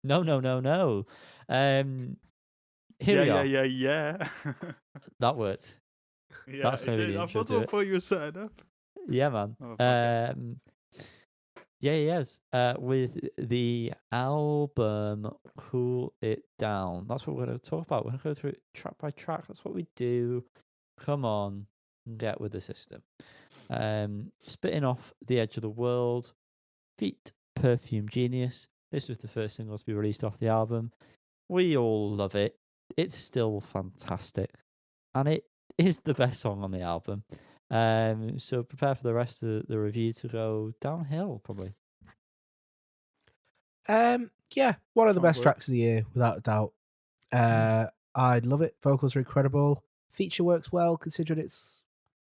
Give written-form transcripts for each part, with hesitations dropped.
No, no, no, no. Here Yeah, we yeah, are. yeah, yeah. That worked. Yeah, That's it going to be did. the I intro thought to what it. point you were setting up. Yeah, man. Oh, fuck it. Yeah, yes. With the album Cool It Down. That's what we're going to talk about. We're going to go through it track by track. That's what we do. Come on, get with the system. Spitting off The Edge of the World, feat Perfume Genius. This was the first single to be released off the album. We all love it. It's still fantastic. And it is the best song on the album. So prepare for the rest of the review to go downhill, probably. Yeah, one of the Can't best wait. tracks of the year, without a doubt. I love it. Vocals are incredible. Feature works well, considering it's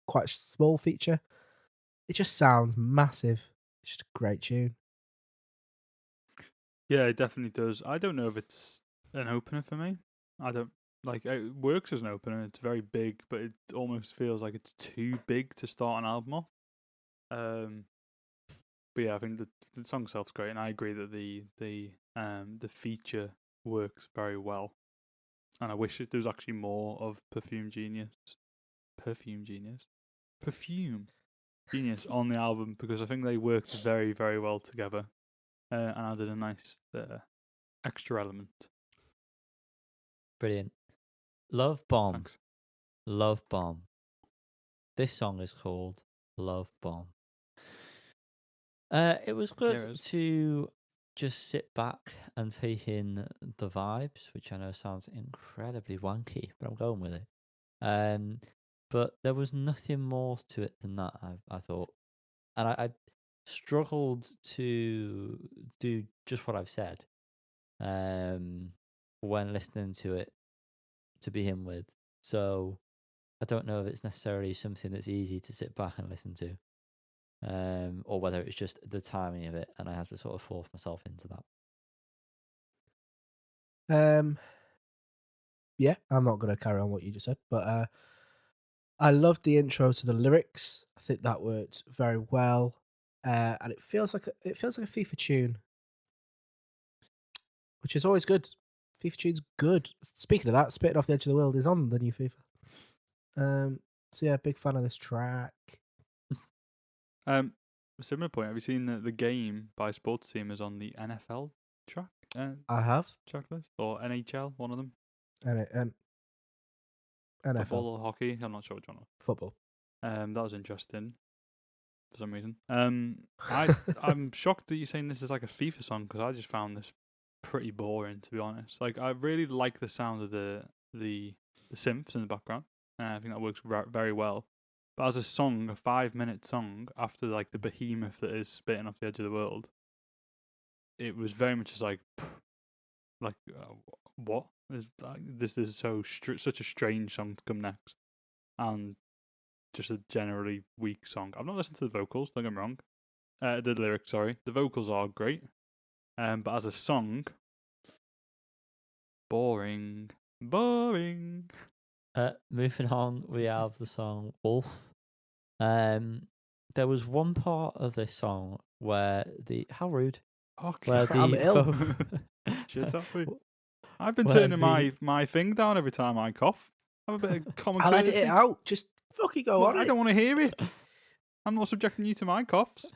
quite a small feature. It just sounds massive. It's just a great tune. Yeah, it definitely does. I don't know if it's an opener for me. I don't like it works as an opener. It's very big, but it almost feels like it's too big to start an album off. But yeah, I think the song itself's great, and I agree that the feature works very well. And I wish there was actually more of Perfume Genius on the album, because I think they worked very, very well together and added a nice extra element. Brilliant. Love Bomb. Thanks. Love Bomb. This song is called Love Bomb. It was good There it is. to just sit back and take in the vibes, which I know sounds incredibly wanky, but I'm going with it. But there was nothing more to it than that, I thought. And I struggled to do just what I've said when listening to it to begin with. So I don't know if it's necessarily something that's easy to sit back and listen to. Or whether it's just the timing of it, and I had to sort of force myself into that. Yeah, I'm not going to carry on what you just said, but I loved the intro to the lyrics. I think that worked very well, and it feels like a FIFA tune, which is always good. FIFA tune's good. Speaking of that, Spitting Off the Edge of the World is on the new FIFA. So yeah, big fan of this track. Similar point. Have you seen the game by Sports Team is on the NFL track? I have. Track list, or NHL, one of them. And NFL. Football or hockey? I'm not sure which one. Football. That was interesting for some reason. I'm shocked that you're saying this is like a FIFA song, because I just found this pretty boring, to be honest. Like, I really like the sound of the synths in the background. I think that works very well. But as a song, a 5-minute song, after like the behemoth that is Spitting Off the Edge of the World, it was very much just like what? This is such a strange song to come next, and just a generally weak song. I've not listened to the vocals, don't get me wrong. The lyrics, sorry. The vocals are great. But as a song, boring. Moving on, we have the song Wolf. There was one part of this song where how rude. Okay. Where I'm ill. Shit up me. I've been Where turning my thing down every time I cough. Have a bit of common I'll edit courtesy. it out. Just fucking go on. I don't want to hear it. I'm not subjecting you to my coughs.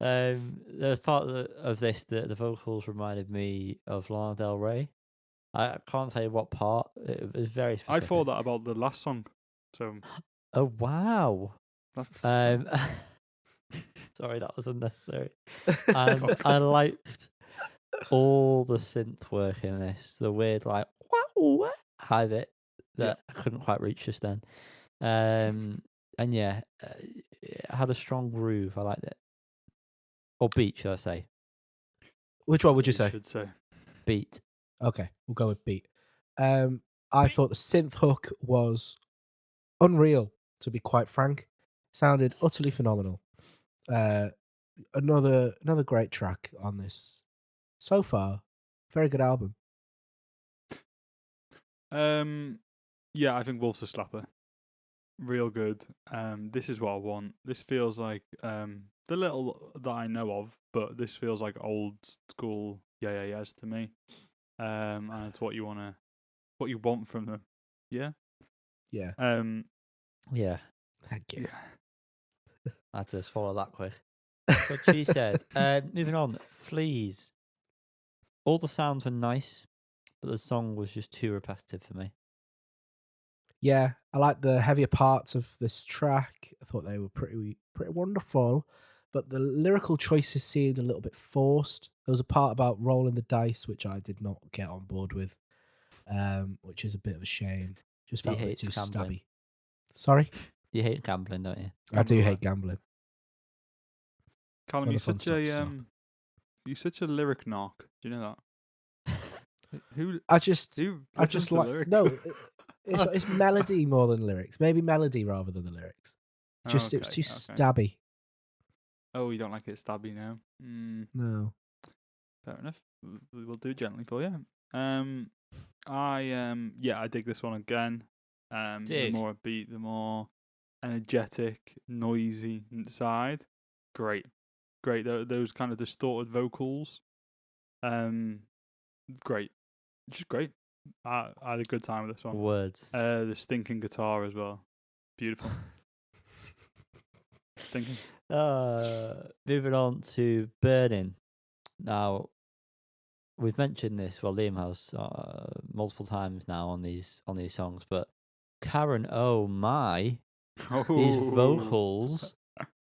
There's part of this that the vocals reminded me of Lana Del Rey. I can't tell you what part. It was very specific. I thought that about the last song. So. Oh wow. That's... Sorry, that was unnecessary. I liked all the synth work in this. The weird like wow high bit that I couldn't quite reach just then. And yeah, it had a strong groove. I liked it. Or beat, should I say? Which one would you say? Should say beat. Okay, we'll go with beat. I thought the synth hook was unreal, to be quite frank. Sounded utterly phenomenal. Another great track on this. So far, very good album. Yeah, I think Wolf's a slapper. Real good. This is what I want. This feels like the little that I know of, but this feels like old school yes to me. And it's what you want from them. Yeah. Yeah. Yeah, Thank you. Yeah. I had to swallow that quick. What she said. Moving on, Fleas. All the sounds were nice, but the song was just too repetitive for me. Yeah, I like the heavier parts of this track. I thought they were pretty wonderful, but the lyrical choices seemed a little bit forced. There was a part about rolling the dice which I did not get on board with, which is a bit of a shame. Just He felt a bit hates too gambling. stabby. Sorry, You hate gambling, don't you? I do Gambling hate away. gambling. Callum, Not you're a fun such a stop. you're such a lyric narc. Do you know that? Who I just listens to like lyrics? no. It's melody more than lyrics. Maybe melody rather than the lyrics. Just it was too Okay. stabby. Oh, you don't like it stabby now? No. Fair enough. We will do it gently for you. I dig this one again. The Dig. more upbeat, the more energetic, noisy side. Great. Those kind of distorted vocals. Great. Just great. I had a good time with this one. Words. The stinking guitar as well. Beautiful. Stinking. Moving on to Burning. Now, we've mentioned this. Well, Liam has multiple times now on these songs, but Karen, oh my, these Oh. vocals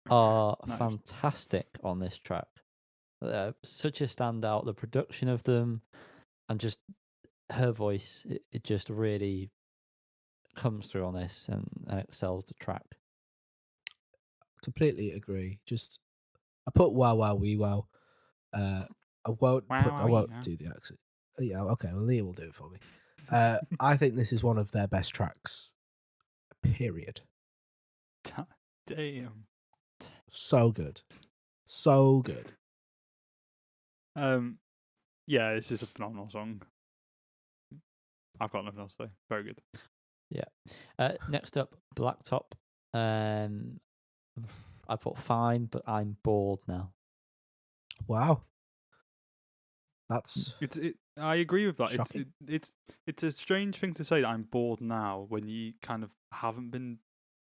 are Nice. fantastic on this track. Such a standout. The production of them and just her voice, it just really comes through on this and excels the track. Completely agree. Just I put wow wow wee wow. I won't do the accent. Yeah, okay. Well, Leah will do it for me. I think this is one of their best tracks. Period. Damn. So good. So good. Yeah, this is a phenomenal song. I've got nothing else to say. Very good. Yeah. Next up, Blacktop. I put fine, but I'm bored now. Wow. That's I agree with that. shocking. It's a strange thing to say that I'm bored now when you kind of haven't been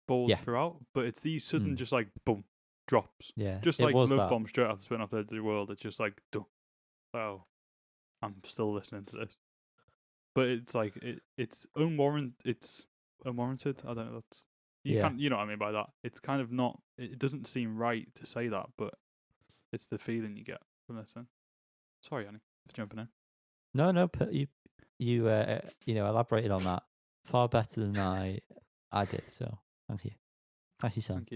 bored Yeah. throughout. But it's these sudden just like boom drops. Yeah, Just it like was Love that. Bomb straight after Spin Off the World. It's just like duh. Oh, I'm still listening to this. But it's like it's unwarranted. It's unwarranted. I don't know. You know what I mean by that. It's kind of not. It doesn't seem right to say that, but it's the feeling you get from this thing. Sorry, Yanni, for jumping in. No, but you elaborated on that far better than I did. So thank you, son.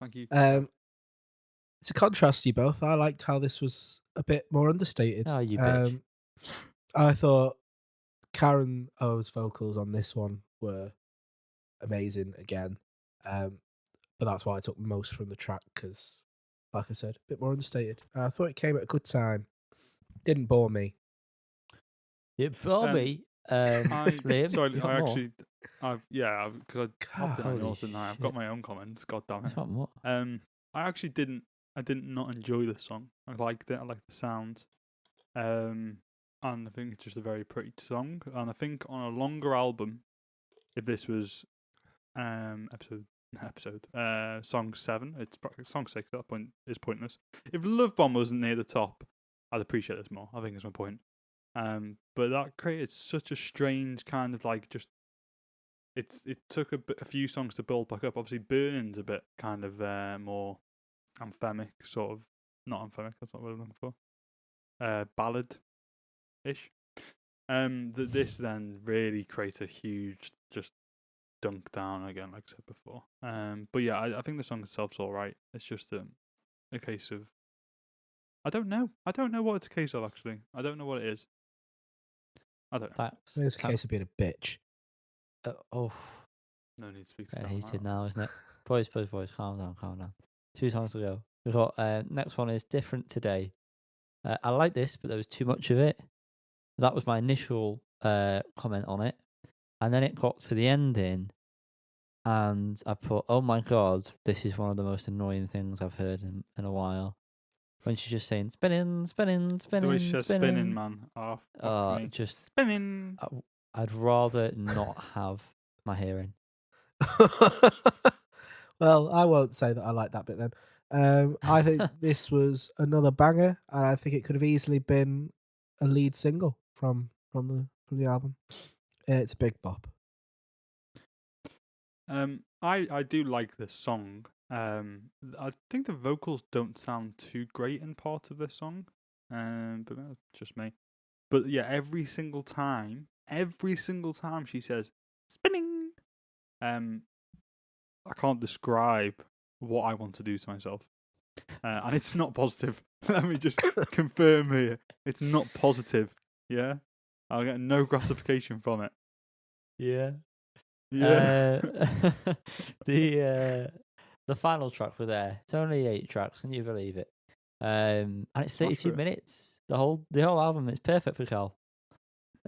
Thank you. To contrast you both, I liked how this was a bit more understated. Oh, you bitch. I thought Karen O's vocals on this one were amazing again. But that's why I took most from the track because, like I said, a bit more understated. I thought it came at a good time. Didn't bore me. It bore me. Liam, Sorry, you got I more? actually, because I hopped in on holy yours tonight. I've got my own comments. God damn it. You got more? I actually didn't. I did not enjoy the song. I liked it. I liked the sounds. And I think it's just a very pretty song. And I think on a longer album, if this was song 7, song 6 at that point is pointless. If Love Bomb wasn't near the top, I'd appreciate this more. I think is my point. But that created such a strange kind of like just. It took a few songs to build back up. Obviously, Burning's a bit kind of more anthemic, sort of not anthemic. That's not what I'm looking for. Ballad-ish. This then really creates a huge just dunk down again, like I said before. But yeah, I think the song itself's all right. It's just a case of I don't know what it's a case of actually. I don't know what it is. I don't know. It's a case of being a bitch. Oh, No need to speak to getting Callum heated about now, isn't it? Boys, calm down. 2 songs to go. We've got next one is Different Today. I like this, but there was too much of it. That was my initial comment on it, and then it got to the ending, and I put, "Oh my god, this is one of the most annoying things I've heard in a while." when she's just saying spinning, spinning, The way spinning, she says spinning. spinning, man. Oh, fuck me. Just Spinning. I'd rather not have my hearing. Well, I won't say that I like that bit then. I think this was another banger. I think it could have easily been a lead single from the album. It's a big bop. I do like this song. I think the vocals don't sound too great in part of this song. But that's just me. But yeah, every single time she says spinning. I can't describe what I want to do to myself. And it's not positive. Let me just confirm here. It's not positive. Yeah? I'll get no gratification from it. Yeah. Yeah. The final track we're there. It's only 8 tracks, can you believe it? And it's 32 it. minutes. The whole album is perfect for Cal.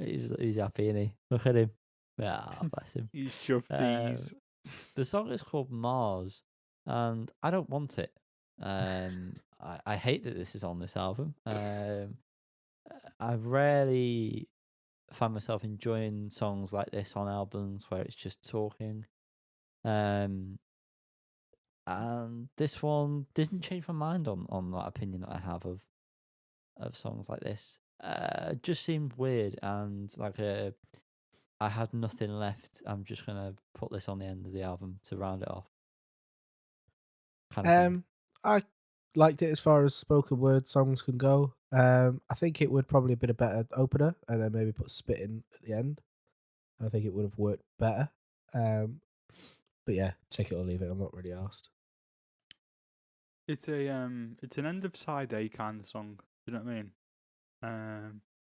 He's happy, isn't he? Look at him. Ah, bless him. You shoved these. The song is called Mars, and I don't want it. I hate that this is on this album. I rarely find myself enjoying songs like this on albums where it's just talking. And this one didn't change my mind on that opinion that I have of songs like this. It just seemed weird and like I had nothing left. I'm just gonna put this on the end of the album to round it off. Kind of thing. I liked it as far as spoken word songs can go. I think it would probably have been a better opener, and then maybe put spitting at the end. I think it would have worked better. But yeah, take it or leave it. I'm not really asked. It's an end of side A kind of song. Do you know what I mean?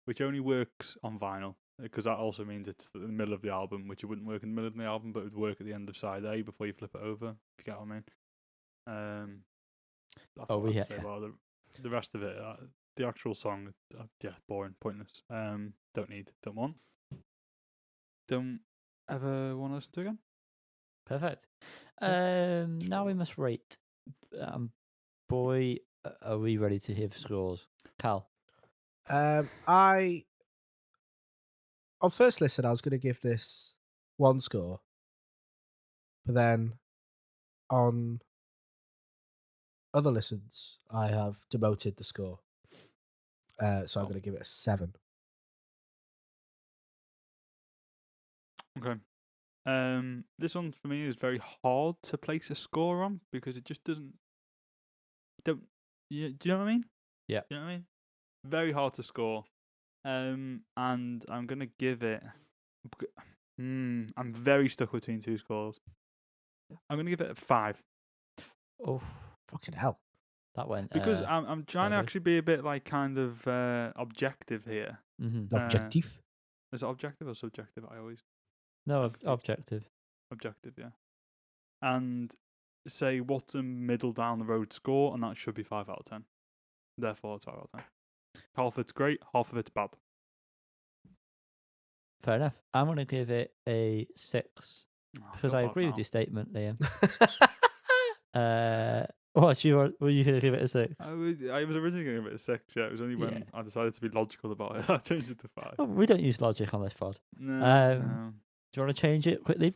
Which only works on vinyl because that also means it's in the middle of the album, which it wouldn't work in the middle of the album, but it would work at the end of side A before you flip it over. If you get what I mean. That's all I can say about the rest of it. The actual song, boring, pointless. Don't need, don't want, don't ever want to listen to again. Perfect. Now we must rate. Boy, are we ready to hear the scores? Cal? On first listen, I was going to give this 1 score, but then on other listens, I have demoted the score. So I'm going to give it a 7. Okay. This one for me is very hard to place a score on because it just doesn't. Do you know what I mean? Yeah. Do you know what I mean? Very hard to score. And I'm gonna give it. I'm very stuck between 2 scores. I'm gonna give it a 5. Oh, fucking hell! That went because I'm trying to actually be a bit like kind of objective here. Mm-hmm. Objective. Is it objective or subjective? I always. No, objective. Objective, yeah. And say what's a middle down the road score, and that should be 5 out of 10. Therefore, it's 5 out of 10. Half of it's great, half of it's bad. Fair enough. I'm going to give it a 6 because I agree with your statement, Liam. Were you going to give it a 6? I was originally going to give it a 6. Yeah, it was only when I decided to be logical about it I changed it to 5. Oh, we don't use logic on this pod. No. Do you want to change it quickly?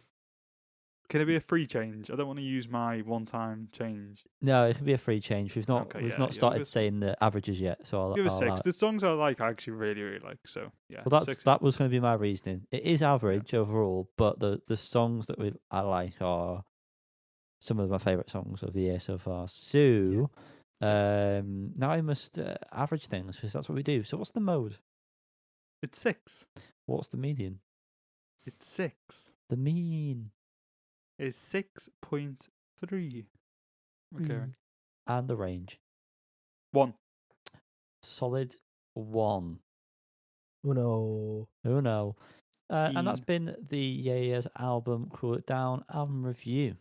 Can it be a free change? I don't want to use my one-time change. No, it can be a free change. We've not started saying the averages yet, so I'll give it a 6. The songs I like, I actually really, really like. So yeah. Well, that was going to be my reasoning. It is average overall, but the songs that I like are some of my favourite songs of the year so far. So now I must average things because that's what we do. So what's the mode? It's 6. What's the median? It's 6. The mean is 6.3. Okay. And the range? 1. Solid 1. Oh no. And that's been the Yeah Yeahs album Cool It Down album review.